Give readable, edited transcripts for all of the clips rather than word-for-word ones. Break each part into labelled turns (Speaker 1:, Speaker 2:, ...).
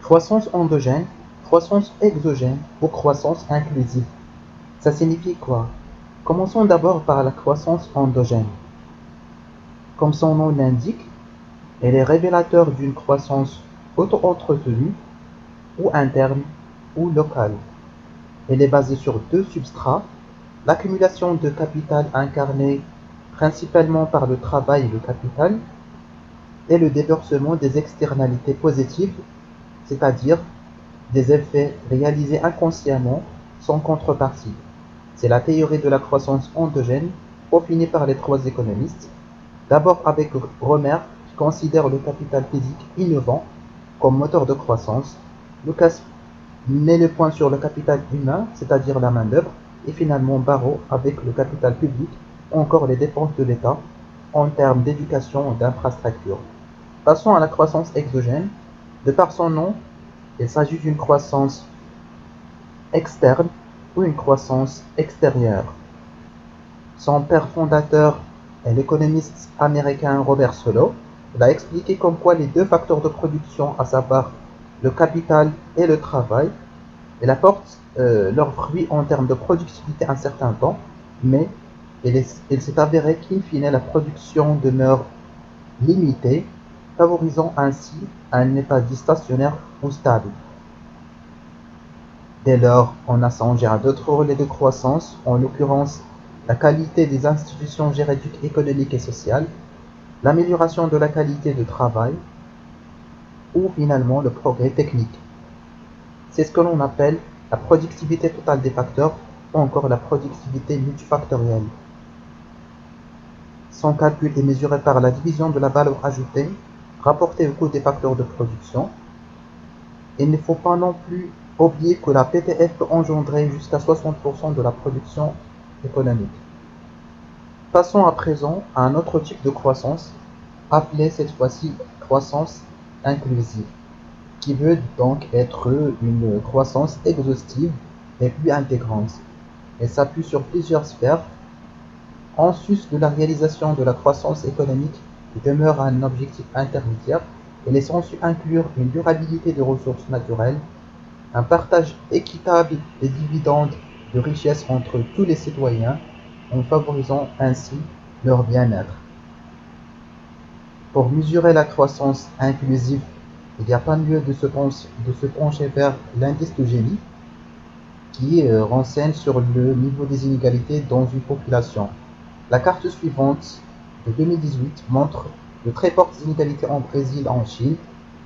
Speaker 1: Croissance endogène, croissance exogène ou croissance inclusive. Ça signifie quoi? Commençons d'abord par la croissance endogène. Comme son nom l'indique, elle est révélateur d'une croissance auto-entretenue ou interne ou locale. Elle est basée sur deux substrats, l'accumulation de capital incarnée principalement par le travail et le capital, et le déversement des externalités positives, c'est-à-dire des effets réalisés inconsciemment sans contrepartie. C'est la théorie de la croissance endogène, peaufinée par les trois économistes, d'abord avec Romer, qui considère le capital physique innovant comme moteur de croissance. Lucas met le point sur le capital humain, c'est-à-dire la main-d'œuvre, et finalement Barrow avec le capital public ou encore les dépenses de l'État en termes d'éducation et d'infrastructure. Passons à la croissance exogène. De par son nom, il s'agit d'une croissance externe ou une croissance extérieure. Son père fondateur est l'économiste américain Robert Solow. Il a expliqué comme quoi les deux facteurs de production, à savoir le capital et le travail, ils apportent leurs fruits en termes de productivité un certain temps, mais il s'est avéré qu'in fine la production demeure limitée, favorisant ainsi un état dit stationnaire ou stable. Dès lors, on a songé à d'autres relais de croissance, en l'occurrence la qualité des institutions juridiques, économiques et sociales, l'amélioration de la qualité de travail ou finalement le progrès technique. C'est ce que l'on appelle la productivité totale des facteurs ou encore la productivité multifactorielle. Son calcul est mesuré par la division de la valeur ajoutée rapportée au coût des facteurs de production. Il ne faut pas non plus oublier que la PTF peut engendrer jusqu'à 60% de la production économique. Passons à présent à un autre type de croissance, appelé cette fois-ci croissance inclusive, qui veut donc être une croissance exhaustive et plus intégrante. Elle s'appuie sur plusieurs sphères. En sus de la réalisation de la croissance économique, qui demeure un objectif intermédiaire, elle est censée inclure une durabilité des ressources naturelles, un partage équitable des dividendes de richesse entre tous les citoyens, en favorisant ainsi leur bien-être. Pour mesurer la croissance inclusive, il n'y a pas mieux de se pencher vers l'indice de Gini, qui renseigne sur le niveau des inégalités dans une population. La carte suivante de 2018 montre de très fortes inégalités en Brésil et en Chine,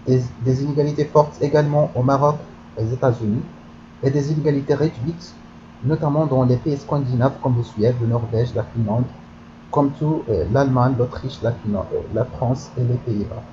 Speaker 1: des inégalités fortes également au Maroc et aux États-Unis, et des inégalités réduites, notamment dans les pays scandinaves comme la Suède, la Norvège, la Finlande, comme tout l'Allemagne, l'Autriche, la France et les Pays-Bas.